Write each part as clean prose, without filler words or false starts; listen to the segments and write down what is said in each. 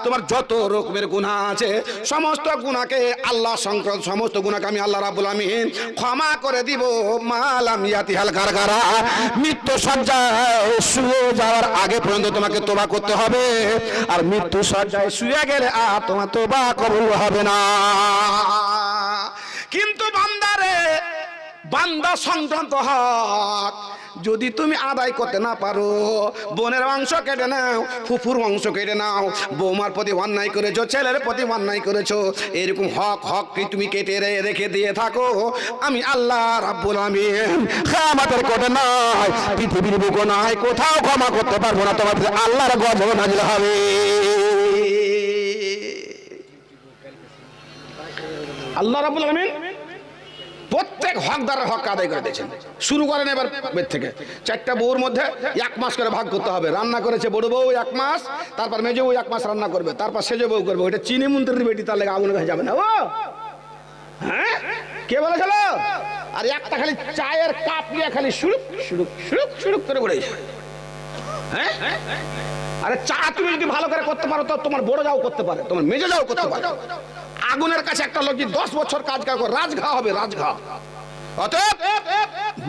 তোমার যত রকমের গুনাহ আছে সমস্ত গুনাহকে আল্লাহ সংক্রান্ত সমস্ত গুনাহকে আমি আল্লাহ রাব্বুল আমিন ক্ষমা করে দিব। মালাম ইয়াতিহাল গারগারা, মৃত্যু সজ্জায় শুয়ে যাওয়ার আগে পর্যন্ত তোমাকে তওবা করতে হবে, আর মৃত্যু সজ্জায় শুয়ে গেলে আর তোমার তওবা কবুল হবে না। কিন্তু বান্দারে, বান্দা সংক্রান্ত হক যদি তুমি আদায় করতে না পারো, বোনের অংশ কেটে নাও, ফুফুর অংশ কেটে নাও, বৌমার প্রতি অন্যায় করেছো, ছেলের প্রতি অন্যায় করেছো, এরকম হক কি তুমি কেটে রেখে দিয়ে থাকো, আমি আল্লাহ রাব্বুল আমিন কিয়ামতের কোটে নয়, পৃথিবীর বুকে নয়, কোথাও ক্ষমা করতে পারবো না, তোমার আল্লাহর গজব নাজিল হবে। আল্লাহ রাব্বুল আমিন প্রত্যেক হকদারের হক আদায় করে দিয়েছেন। শুরু করেন এবার বের থেকে। চারটা বউর মধ্যে 1 মাস করে ভাগ করতে হবে। রান্না করেছে বড় বউ 1 মাস, তারপর মেজো বউ 1 মাস রান্না করবে, তারপর সেজো বউ করবে। ওইটা চিনি মন্ত্রীর বেটি, তার লেগে আগুনে কাছে যাবে না। ও হ্যাঁ, কে বলেছিল? আর একটা খালি চায়ের কাপ নিয়ে খালি শুরুক শুরুক শুরুক শুরুক করে পড়েছে। হ্যাঁ, আরে চা তুমি যদি ভালো করে করতে পারো তো তোমার বড় যাও করতে পারে, তোমার মেজো যাও করতে পারে। আগুনের কাছে একটা লোক 10 বছর কাজ করে রাজঘা হবে, রাজঘা। অতএব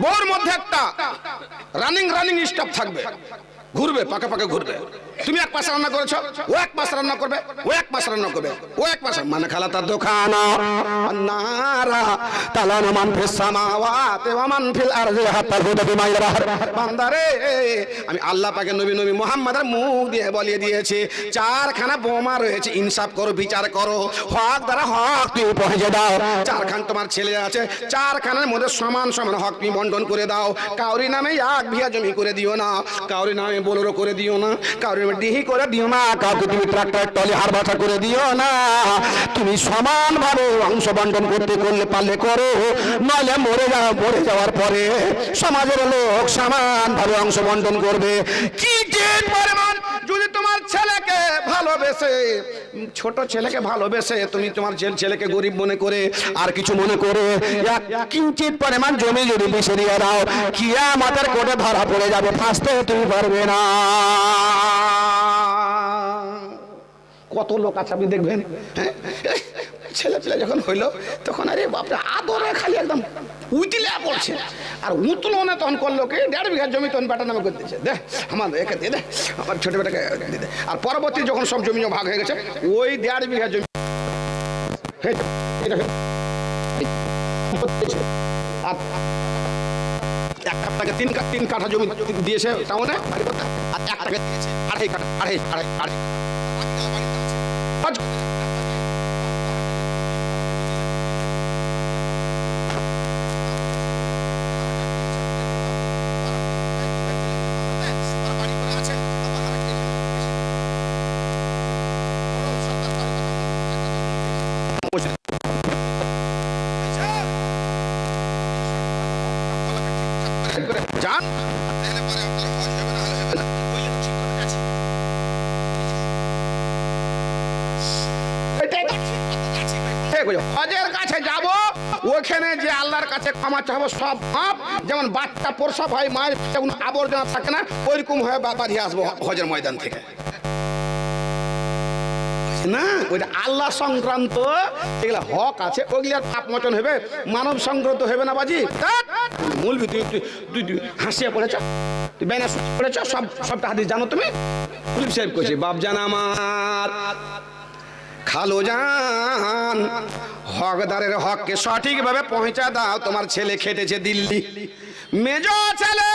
বউর মধ্যে একটা রানিং স্টপ থাকবে, ঘুরবে, পাকে পাকে ঘুরবে। তুমি 1 মাস রান্না করেছো, ও 1 মাস রান্না করবে, ও 1 মাস রান্না করবে, ও 1 মাস। মানে খালা তার দোকান নারা তালানা মান ফিস সামাওয়াতি ওয়া মান ফিল আরদি হাত্তা হুদা বিমা ইয়ারহার। বান্দারে, আমি আল্লাহ পাকের নবী মুহাম্মাদের মুখ দিয়ে বলিয়ে দিয়েছি, 4খানা বোমা রয়েছে, ইনসাফ করো, বিচার করো, হক দ্বারা হক তুমি পৌঁছে দাও। 4খান তোমার ছেলে আছে, 4খানের মধ্যে সমান সমান হক তুমি বন্টন করে দাও। কাউরি নামে 1 বিঘা জমি করে দিও না, কাউরি নামে বোলেরো করে দিও না, কাউরি নামে ডিহি করে দিও না, কাউকে তুমি ট্রাক্টর টলি হার বাটা করে দিও না। তুমি সমানভাবে অংশ বন্টন করতে পারলে করো, নইলে মরে যাওয়ার পরে সমাজের লোক সমানভাবে অংশ বন্টন করবে। কি যে পরিমাণ যদি তোমার ছেলেকে ভালোবেসে, ছোট ছেলেকে ভালোবেসে তুমি তোমার ছেলেকে গরিব মনে করে আর কিছু মনে করে কিঞ্চিত পরিমাণ জমি যদি বেশি দিয়ে দাও, কিয়ামতের কোটে ধরা পড়ে যাবে, ফাঁসতে তুমি পারবে না। কত লোক আছে আপনি দেখবেন, ছেলে যখন হইলো তখন আরে বাপরে আদরে খালি একদম উইতিলে পড়ছে, আর উতলো না তখন করলো কি 1.5 বিঘা জমি তখন বেটা নামে করে দিচ্ছে, দে আমার একে দিয়ে দে, আমার ছোট বেটাকে দিয়ে দে। আর পরবর্তী যখন সব জমি ভাগ হয়ে গেছে, ওই 1.5 বিঘা জমি আর একটাকে 3 কাঠা জমি দিয়েছে টাউনে বাড়ি করতে, আর একটাকে দিয়েছে 2.5 কাঠা, 2.5 যান হজের কাছে যাব, ওখানে যে আল্লাহর কাছে ক্ষমা চাবো, সব মাপ, যেমন বাচ্চা প্রসব হয়, মায়ের যেমন আবর্জনা থাকে না, ওইরকম হয়ে বাড়িয়ে আসবো হজের ময়দান থেকে। না, ওইটা আল্লাহ সংক্রান্ত যেগুলো হক আছে ওইগুলো পাপ মোচন হবে, মানব সংক্রান্ত হবে না। বাজি মূলবি তুই হাসিয়ে পড়েছ, তুই বেনা পড়েছ, সবটা হাদিস জানো তুমি? পুলিশ সাহেব কইছে, বাপ জান আমার, খালো জান, হকদারের হককে সঠিকভাবে পৌঁছা দাও। তোমার ছেলে খেটেছে দিল্লি, মেজো ছেলে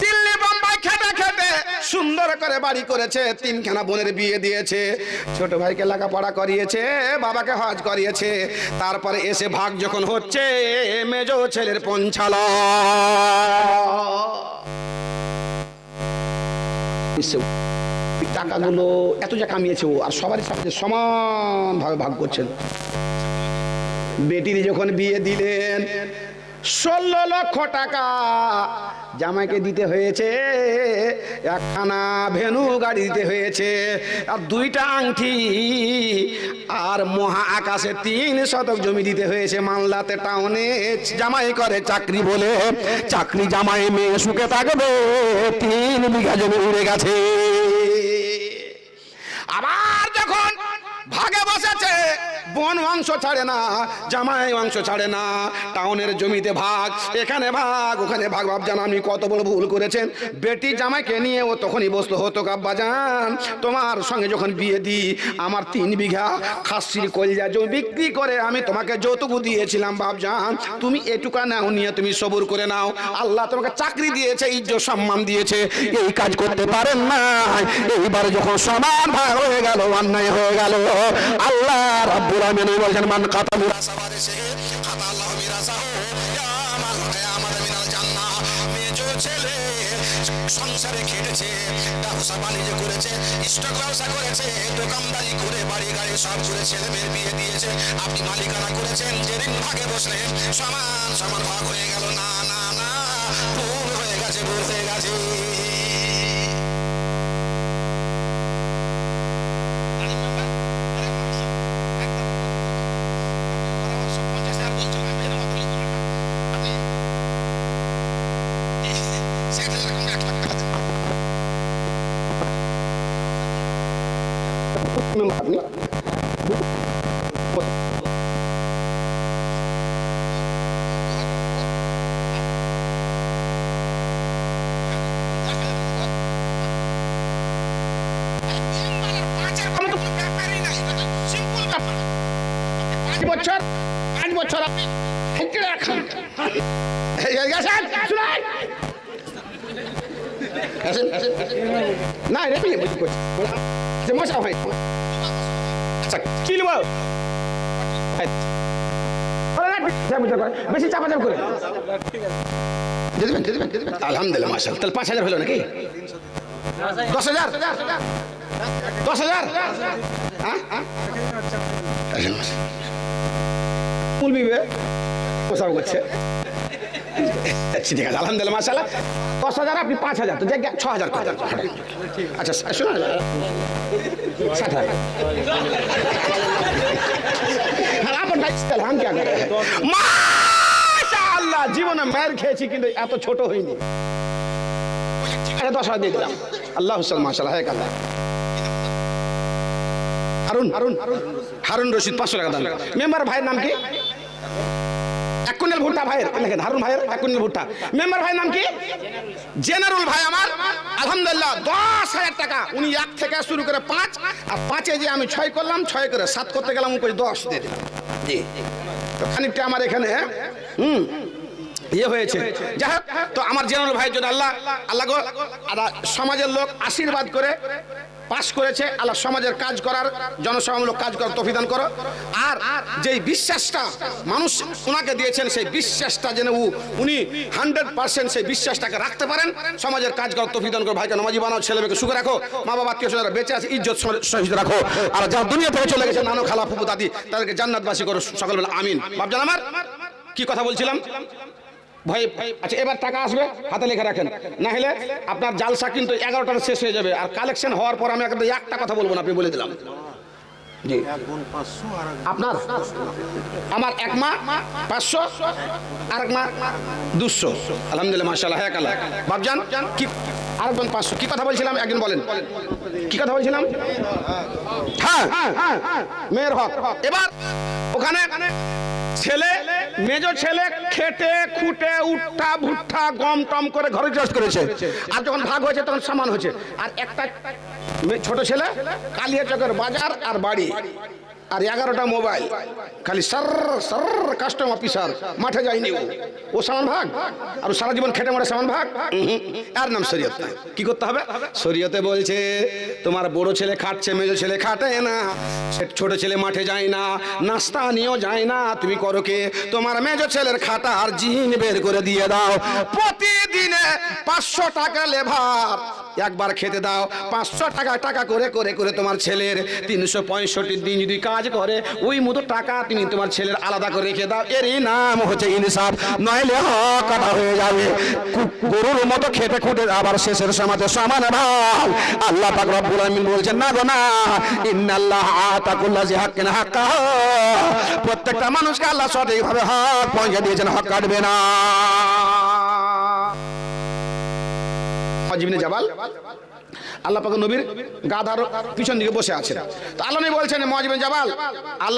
দিল্লি বোম্বাই খেটে খেটে সুন্দর করে বাড়ি করেছে, 3খানা বোনের বিয়ে দিয়েছে, ছোট ভাইকে লেখাপড়া করিয়েছে, বাবাকে হজ করিয়েছে, তারপরে এসে ভাগ যখন হচ্ছে মেজো ছেলের পঞ্চাল টাকাগুলো এত যা কামিয়েছে ও, আর সবারই সাথে সমানভাবে ভাগ করছেন। বেটির যখন বিয়ে দিলেন 16 লক্ষ টাকা জামাইকে দিতে হয়েছে, 1খানা ভেনু গাড়ি দিতে হয়েছে, আর 2টা আংটি, আর মহা আকাশে 3 শতক জমি দিতে হয়েছে। মানলাতে টাউনে জামাই করে চাকরি বলে, চাকরি জামাই মেয়ে সুখে থাকবে, 3 বিঘা জমি উড়ে গেছে। আবার ভাগে বসেছে, বোন অংশ ছাড়ে না, জামাই অংশ ছাড়ে না, টাউনের জমিতে ভাগ, এখানে ভাগ, ওখানে ভাগ। বাপজান আমি কত বড় ভুল করেছেন। বেটি জামাইকে নিয়ে ও তখনই বসতো, হতো আব্বাজান তোমার সঙ্গে যখন বিয়ে দিই আমার 3 বিঘা খাসির কলজা জমি বিক্রি করে আমি তোমাকে যৌতুক দিয়েছিলাম বাপজান, তুমি এটুকা নাও, নিয়ে তুমি সবুর করে নাও। আল্লাহ তোমাকে চাকরি দিয়েছে, ইজ্জত সম্মান দিয়েছে, এই কাজ করতে পারেন না। এইবার যখন সমান ভাগ হয়ে গেল, অন্যায় হয়ে গেল, আল্লাহ রাব্বুল আমিন বলেন মান কাতা মিরাসা ওয়ারিসিহি কাতা আল্লাহু মিরাসাহু ইয়াউমাল কিয়ামাতি মিনাল জান্নাহ। মেজো ছেলে সংসারে খেটেছে, ব্যবসা বাণিজ্য করেছে, স্টক ব্যবসা করেছে, দোকানদারি করে বাড়ি গাড়ি সব করে ছেলে মেয়ের বিয়ে দিয়েছে, আপনি মালিকানা করেছেন, যেদিন ভাগে বসলেন সমান সমান ভাগ হয়ে গেল। না না না, ভুল হয়ে গেছে, ভুল হয়ে গেছে। আপনি বছর আপনি না মশা হয়। আচ্ছা কি নেব, বেশি চাপাচাপ করে আলহামদুলিল্লাহ মাশাআল্লাহ। তাহলে 5,000 হলো নাকি? 10,000 10,000 বলবিবে পোশাক করছে। ঠিক আছে আলহামদুলিল্লাহ মাশাআল্লাহ। 10,000 আপনি 5,000 তো 6,000 করে। আচ্ছা শোনো 60,000 আপন ভাই हम क्या कर रहे हैं माशाআল্লাহ। জীবনে মার খেয়েছি কিন্তু এত ছোট হইনি। 10,000 দিয়ে দিলাম। আল্লাহু মাশাআল্লাহ হে আল্লাহ। হারুন রশিদ 500 টাকা দাম। মেম্বার ভাইয়ের নাম কি? এক কুইন্টাল ভুট্টা ভাইয়ের লেখেন, হারুন ভাইয়ের 1 কুইন্টাল ভুট্টা। মেম্বার ভাইয়ের নাম কি? জেনারেল ভাই আমার আলহামদুলিল্লাহ 10,000 টাকা। উনি 1 থেকে শুরু করে 5, আর 5-এ যে আমি 6 করলাম, 6 করে 7 করতে গেলাম, ওই 10 দিয়ে দিলাম। জি তো খানিকটা আমার এখানে ইয়ে হয়েছে। যাই হোক, তো আমার জেনারেল ভাইয়ের জন্য আল্লাহ সমাজের লোক আশীর্বাদ করে পাশ করেছে। আল্লাহ সমাজের কাজ করার, জনসেবামূলক কাজ করার তৌফিক দান করো। আর যেই বিশ্বাসটা মানুষ ওনাকে দিয়েছেন, সেই বিশ্বাসটা যেন উনি 100% সেই বিশ্বাসটাকে রাখতে পারেন, সমাজের কাজ করার তৌফিক দান করো। ভাইকে নামাজি বানাও, ছেলে মেয়েকে সুখে রাখো, মা বাবা আত্মীয় স্বজনরা বেঁচে আছে ইজ্জত সহিত রাখো। আর যারা দুনিয়া থেকে চলে গেছে, নানু খালা ফুফু দাদি, তাদেরকে জান্নাতবাসী করো সকল বেলা আমিন। বাপজান আমার কি কথা বলছিলাম ভাই? আচ্ছা এবার টাকা আসবে, হাতে লেখা রাখেন, না হলে আপনার জালসা কিন্তু 11টার শেষ হয়ে যাবে। আর কালেকশন হওয়ার পর আমি একটা কথা বলবো না, আপনি বলে দিলাম। জি আপনার আমার 1 মা 500, আর 1 মা 200। আলহামদুলিল্লাহ মাশাআল্লাহ হে আল্লাহ। বাপজান কি আরেকজন 500? কি কথা বলছিলাম একজন বলেন, কি কথা বলছিলাম? হ্যাঁ মেয়ের হক। এবার ওখানে ছেলে, মেজো ছেলে খেটে খুঁটে উঠা ভুট্টা গম টম করে ঘরে চাষ করেছে, আর যখন ভাগ হয়েছে তখন সমান হয়েছে। আর একটা ছোট ছেলে কালিয়াচকের বাজার আর বাড়ি, আর 11টা মোবাইল, খালি সার সার কাস্টম অফিসার, মাঠে যায়নি ও সমান ভাগ। আর সারা জীবন খেটে মরে সমান ভাগ, আর নাম শরীয়ত। কি করতে হবে? শরীয়তে বলছে তোমার বড় ছেলে খাটছে, মেজো ছেলে খাটে না, ছোট ছেলে মাঠে যায় না, নাস্তা নিয়েও যায় না, তুমি করো কে? তোমার মেজো ছেলের খাটা আর জিন বের করে দিয়ে দাও। প্রতিদিনে 500 টাকা লেভার একবার খেতে দাও। 500 টাকা করে করে করে তোমার ছেলের 365 দিন যদি কাজ করে, ওই মতো টাকা তুমি তোমার ছেলের আলাদা করে রেখে দাও। এরই নাম হচ্ছে ইনসাফ, নইলে হক কাটা হয়ে যাবে। গরুর মতো খেটে খুঁটে আবার শেষের সমাজে সমান ভাগ। আল্লাহ পাক রব্বুল আমিন বলছেন না গো না, ইন্নাল্লাহ আতা কুল্লি হাক্কিন হাক্কা। প্রত্যেকটা মানুষকে আল্লাহ সঠিকভাবে হক পৌঁছে দিয়েছেন, হক কাটবে না। আজিবনে জাবাল আল্লাহ পাক নবীর গাধার পিছন দিকে বসে আছেন। তো আল্লাহ নবী বলছেন মুআয বিন জাবাল, আল্লাহ